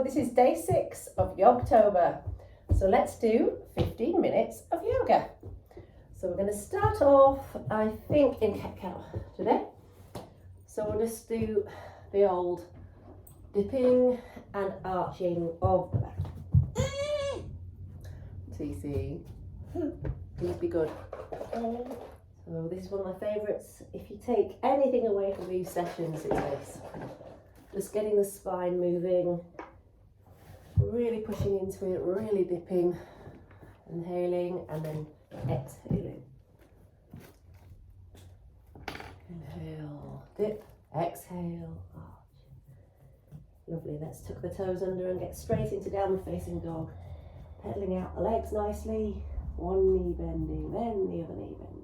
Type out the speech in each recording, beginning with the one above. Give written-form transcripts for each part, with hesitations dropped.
this is day 6 of Yogtober. So let's do 15 minutes of yoga. So we're going to start off, I think, in cat-cow today. So we'll just do the old dipping and arching of the back. TC, please be good. So this is one of my favourites. If you take anything away from these sessions, it's this. Just getting the spine moving, really pushing into it, really dipping, inhaling and then exhaling. Inhale, dip, exhale, arch. Lovely, let's tuck the toes under and get straight into downward facing dog. Pedaling out the legs nicely, one knee bending, then the other knee bending.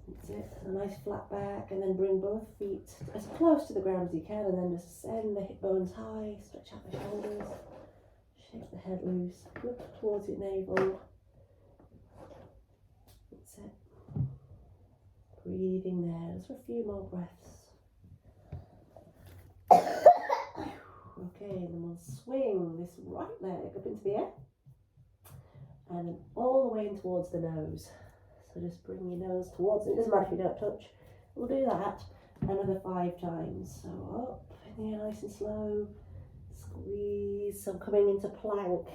That's it, a nice flat back, and then bring both feet as close to the ground as you can, and then just send the hip bones high, stretch out the shoulders, shake the head loose, look towards your navel. That's it. Breathing there, just for a few more breaths. Okay, and then we'll swing this right leg up into the air, and then all the way in towards the nose. So just bring your nose towards it. It doesn't matter if you don't touch. We'll do that another 5 times. So up in the air, nice and slow. Squeeze. So coming into plank,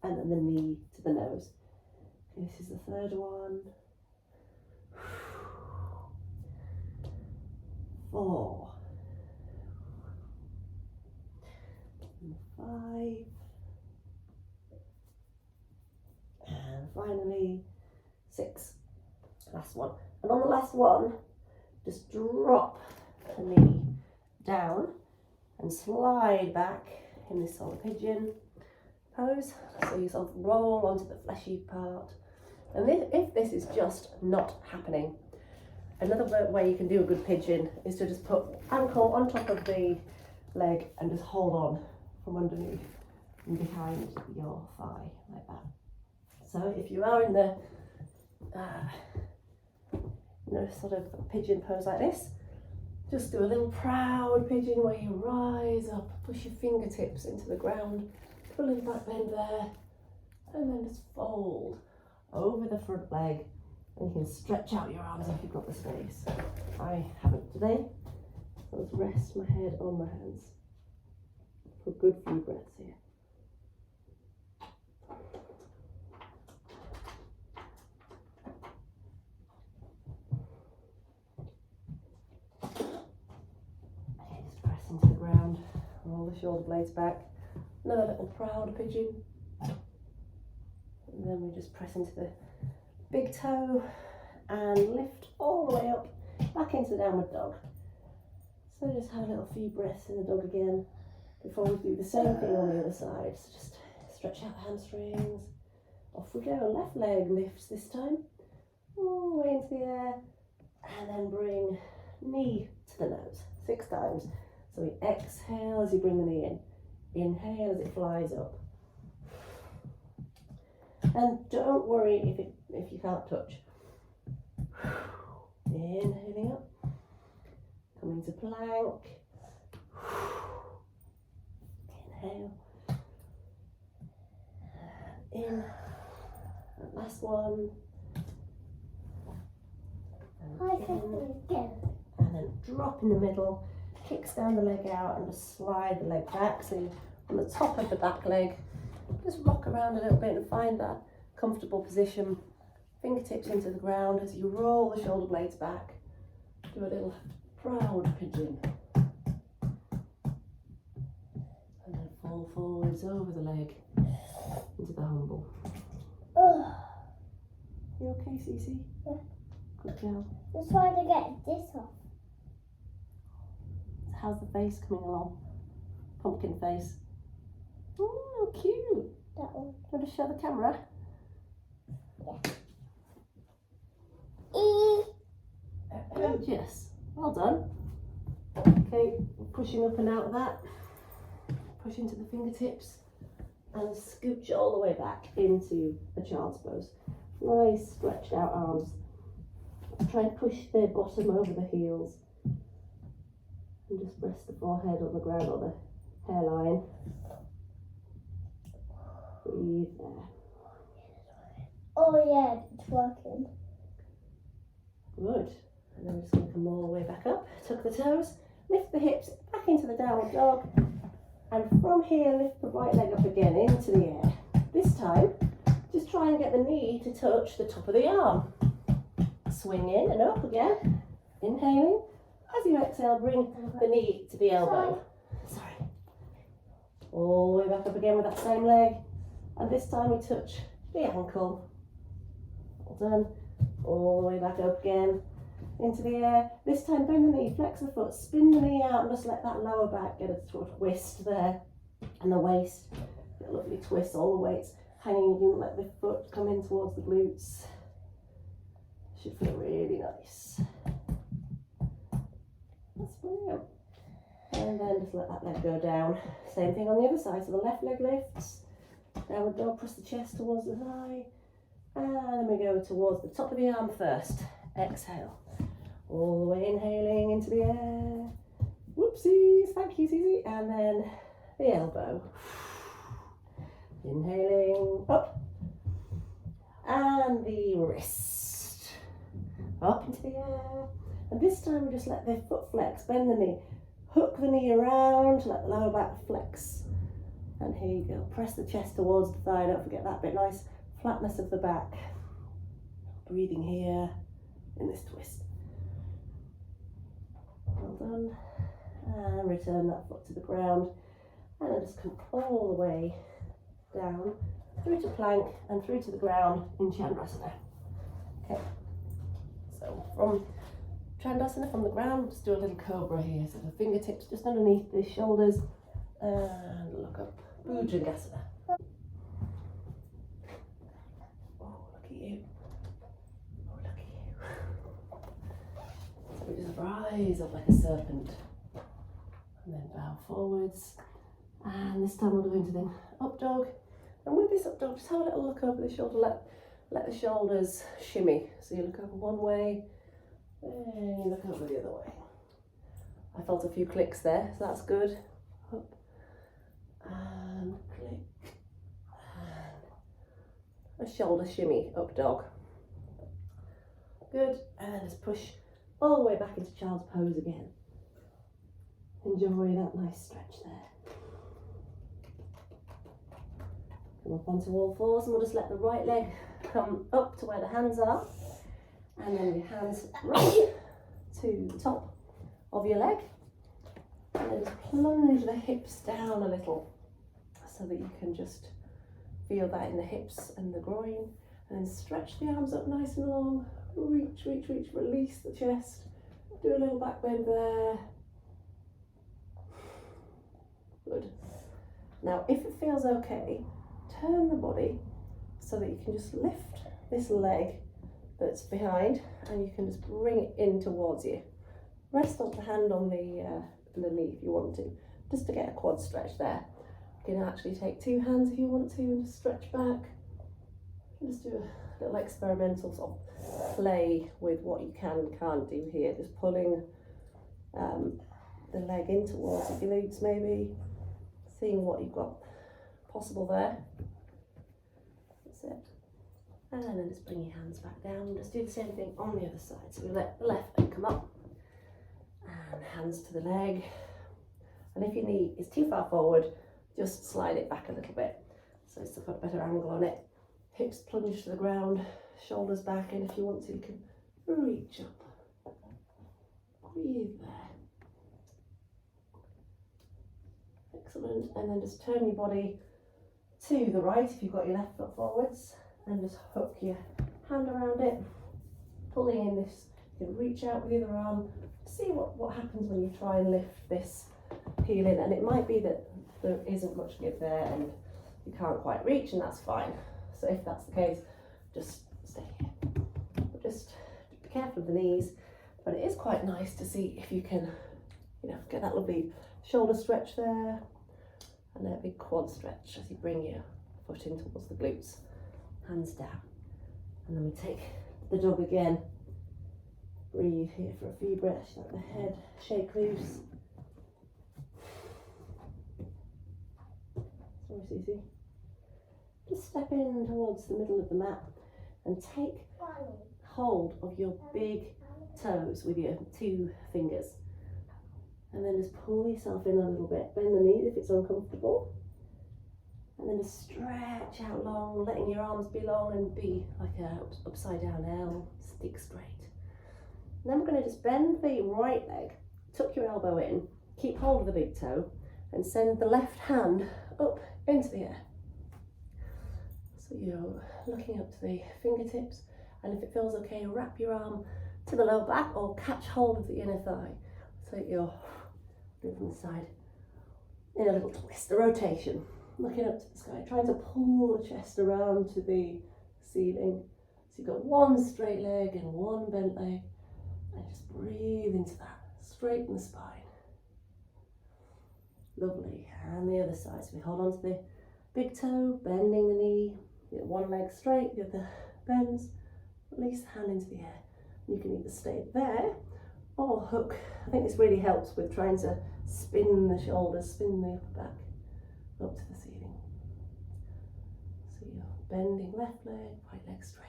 and then the knee to the nose. Okay, this is the 3rd one. 4. And 5. And finally 6. Last one. And on the last one, just drop the knee down and slide back in this sort of pigeon pose. So you sort of roll onto the fleshy part. And if this is just not happening, another way you can do a good pigeon is to just put ankle on top of the leg and just hold on from underneath and behind your thigh like that. So if you are in the sort of pigeon pose like this, just do a little proud pigeon where you rise up, push your fingertips into the ground, put a little back bend there, and then just fold over the front leg, and you can stretch out your arms if you've got the space. I haven't today, so let's rest my head on my hands for a good few breaths here. Into the ground, roll the shoulder blades back, another little proud pigeon, and then we just press into the big toe and lift all the way up back into the downward dog. So just have a little few breaths in the dog again before we do the same thing on the other side. So just stretch out the hamstrings, off we go. Left leg lifts this time all the way into the air, and then bring knee to the nose 6 times. So we exhale as you bring the knee in. Inhale as it flies up. And don't worry if you can't touch. Inhaling up. Coming to plank. Inhale. In. And last one. And in. And then drop in the middle. Kicks down the leg out and just slide the leg back. So you're on the top of the back leg, just rock around a little bit and find that comfortable position. Fingertips into the ground as you roll the shoulder blades back. Do a little proud pigeon. And then fall forwards over the leg into the humble. You okay, Cece? Yeah. Good job. Just trying to get this off. How's the face coming along? Pumpkin face. Oh, cute. That one. Do you want to show the camera? Yeah. Yes. Well done. Okay, pushing up and out of that. Push into the fingertips and scooch all the way back into a child's pose. Nice stretched out arms. Try and push the bottom over the heels. And just rest the forehead on the ground or the hairline. Breathe there. Oh yeah, it's working. Good. And then we're just going to come all the way back up. Tuck the toes, lift the hips back into the downward dog. And from here, lift the right leg up again into the air. This time, just try and get the knee to touch the top of the arm. Swing in and up again. Inhaling. As you exhale, bring the knee to the elbow. Sorry. All the way back up again with that same leg. And this time we touch the ankle. Well done. All the way back up again. Into the air. This time bend the knee, flex the foot, spin the knee out and just let that lower back get a sort of twist there. And the waist, get a lovely twist, all the weights hanging. You can let the foot come in towards the glutes. Should feel really nice. That's brilliant. And then just let that leg go down. Same thing on the other side. So the left leg lifts. Downward dog, press the chest towards the thigh. And then we go towards the top of the arm first. Exhale. All the way inhaling into the air. Whoopsies, thank you, Susie. And then the elbow. Inhaling, up. And the wrist. Up into the air. And this time we just let the foot flex, bend the knee. Hook the knee around, let the lower back flex. And here you go, press the chest towards the thigh, don't forget that bit, nice flatness of the back. Breathing here in this twist. Well done. And return that foot to the ground. And then just come all the way down, through to plank and through to the ground in Chandrasana. Okay, so from Chandrasana, from the ground, just do a little Cobra here. So the fingertips just underneath the shoulders and look up. Bhujangasana. Oh, look at you. Oh, look at you. So we just rise up like a serpent and then bow forwards. And this time we'll go into the up dog. And with this up dog, just have a little look over the shoulder. Let the shoulders shimmy. So you look over one way and you look over the other way. I felt a few clicks there, so that's good. Up and click. And a shoulder shimmy, up dog. Good. And then just push all the way back into child's pose again. Enjoy that nice stretch there. Come up onto all fours and we'll just let the right leg come up to where the hands are. And then your hands right to the top of your leg. And then just plunge the hips down a little so that you can just feel that in the hips and the groin. And then stretch the arms up nice and long. Reach, reach, reach, release the chest. Do a little back bend there. Good. Now, if it feels okay, turn the body so that you can just lift this leg that's behind and you can just bring it in towards you. Rest on the hand on the knee if you want to, just to get a quad stretch there. You can actually take two hands if you want to and just stretch back. You can just do a little experimental sort of play with what you can and can't do here. Just pulling the leg in towards your glutes maybe, seeing what you've got possible there. That's it. And then just bring your hands back down. Just do the same thing on the other side. So we let the left leg come up and hands to the leg. And if your knee is too far forward, just slide it back a little bit so it's to put a better angle on it. Hips plunge to the ground, shoulders back, and if you want to, you can reach up. Breathe there. Excellent. And then just turn your body to the right if you've got your left foot forwards, and just hook your hand around it, pulling in this. You can reach out with the other arm. See what happens when you try and lift this heel in, and it might be that there isn't much give there and you can't quite reach, and that's fine. So if that's the case, just stay here. But just be careful of the knees, but it is quite nice to see if you can, get that lovely shoulder stretch there, and then a big quad stretch as you bring your foot in towards the glutes, hands down. And then we take the dog again. Breathe here for a few breaths, let the head shake loose. More easy. Just step in towards the middle of the mat and take hold of your big toes with your 2 fingers. And then just pull yourself in a little bit. Bend the knees if it's uncomfortable. And then just stretch out long, letting your arms be long and be like a upside down L, stick straight. And then we're going to just bend the right leg, tuck your elbow in, keep hold of the big toe, and send the left hand up into the air. So you're looking up to the fingertips, and if it feels okay, wrap your arm to the lower back or catch hold of the inner thigh. So you're moving the side in a little twist, a rotation, looking up to the sky, trying to pull the chest around to the ceiling. So you've got one straight leg and one bent leg, and just breathe into that, straighten the spine. Lovely, and the other side, so we hold on to the big toe, bending the knee, get one leg straight, the other bends, release the hand into the air. You can either stay there or hook. I think this really helps with trying to spin the shoulders, spin the upper back up to the ceiling. So you're bending left leg, right leg straight.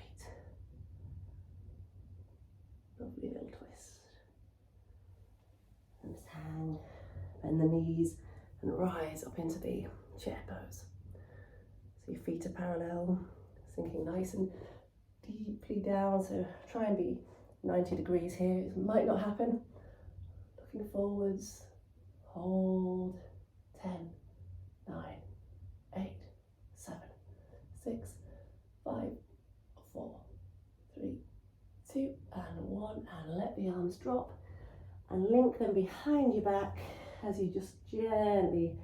Lovely little twist. And just hang, bend the knees and rise up into the chair pose. So your feet are parallel, sinking nice and deeply down. So try and be 90 degrees here. It might not happen. Looking forwards, hold, 10, 9, 8, 7, 6, 5, 4, 3, 2, and 1, and let the arms drop and link them behind your back as you just gently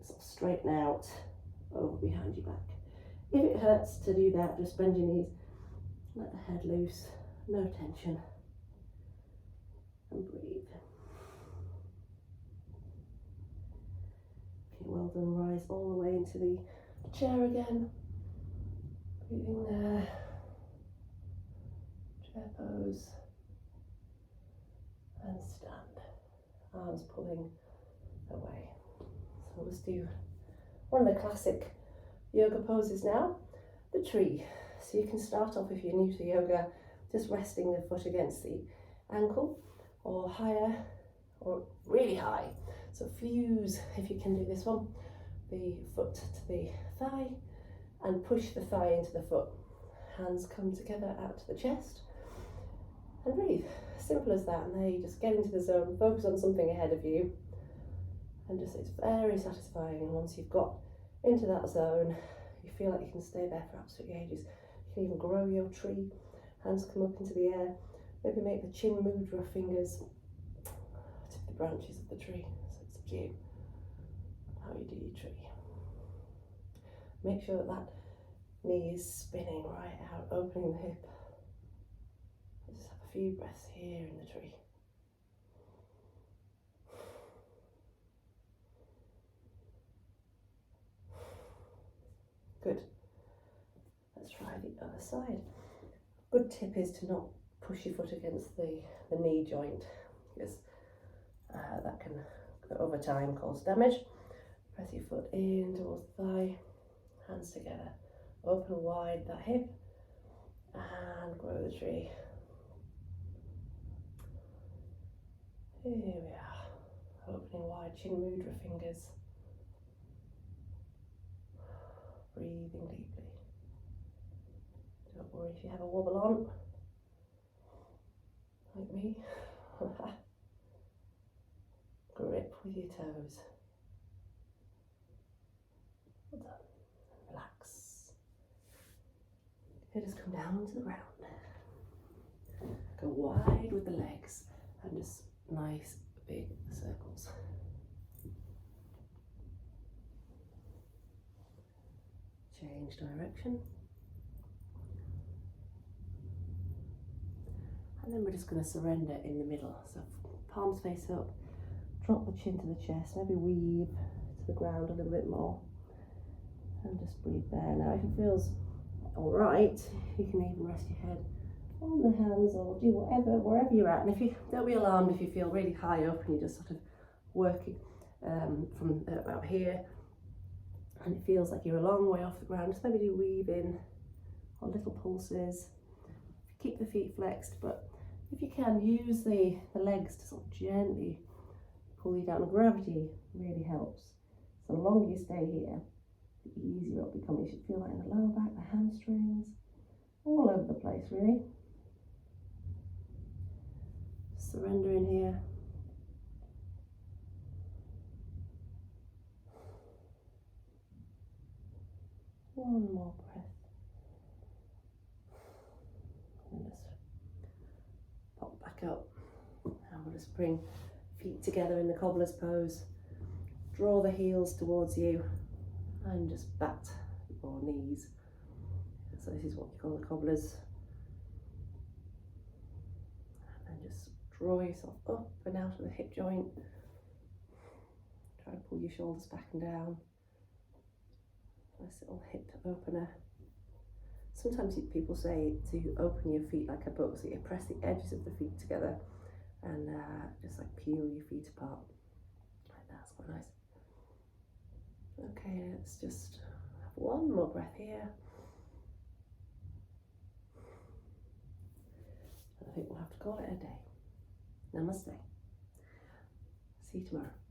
sort of straighten out over behind your back. If it hurts to do that, just bend your knees, let the head loose, no tension, and breathe. Okay, well done, rise all the way into the chair again, breathing there, chair pose, and stand, arms pulling away. So let's do one of the classic yoga poses now, the tree. So you can start off, if you're new to yoga, just resting the foot against the ankle or higher or really high. So fuse, if you can do this one, the foot to the thigh and push the thigh into the foot. Hands come together out to the chest and breathe. Simple as that. And there you just get into the zone, focus on something ahead of you, and just, it's very satisfying. And once you've got into that zone, you feel like you can stay there for absolutely ages. You can even grow your tree, hands come up into the air, maybe make the chin mudra fingers to the branches of the tree. So it's up to you how you do your tree. Make sure that that knee is spinning right out, opening the hip. Just have a few breaths here in the tree. Good. Let's try the other side. Good tip is to not push your foot against the knee joint, because that can, over time, cause damage. Press your foot in towards the thigh, hands together, open wide that hip, and grow the tree. Here we are, opening wide, chin mudra fingers. Breathing deeply. Don't worry if you have a wobble on, like me. Grip with your toes. Well done. Relax. Okay, just come down to the ground. Go wide with the legs and just nice big circles. Change direction. And then we're just going to surrender in the middle. So palms face up, drop the chin to the chest, maybe weave to the ground a little bit more. And just breathe there. Now if it feels alright, you can even rest your head on the hands or do whatever, wherever you're at. And if you don't be alarmed if you feel really high up and you're just sort of working from about here and it feels like you're a long way off the ground, just maybe do weaving or little pulses. Keep the feet flexed, but if you can, use the legs to sort of gently pull you down. The gravity really helps. So the longer you stay here, the easier it'll become. You should feel that in the lower back, the hamstrings, all over the place really. Surrender in here. One more breath. And just pop back up. And we'll just bring feet together in the cobbler's pose. Draw the heels towards you and just bat your knees. So this is what you call the cobblers. And then just draw yourself up and out of the hip joint. Try to pull your shoulders back and down. Nice little hip opener. Sometimes people say to open your feet like a book, so you press the edges of the feet together and just like peel your feet apart. Like that, it's quite nice. Okay, let's just have one more breath here. I think we'll have to call it a day. Namaste. See you tomorrow.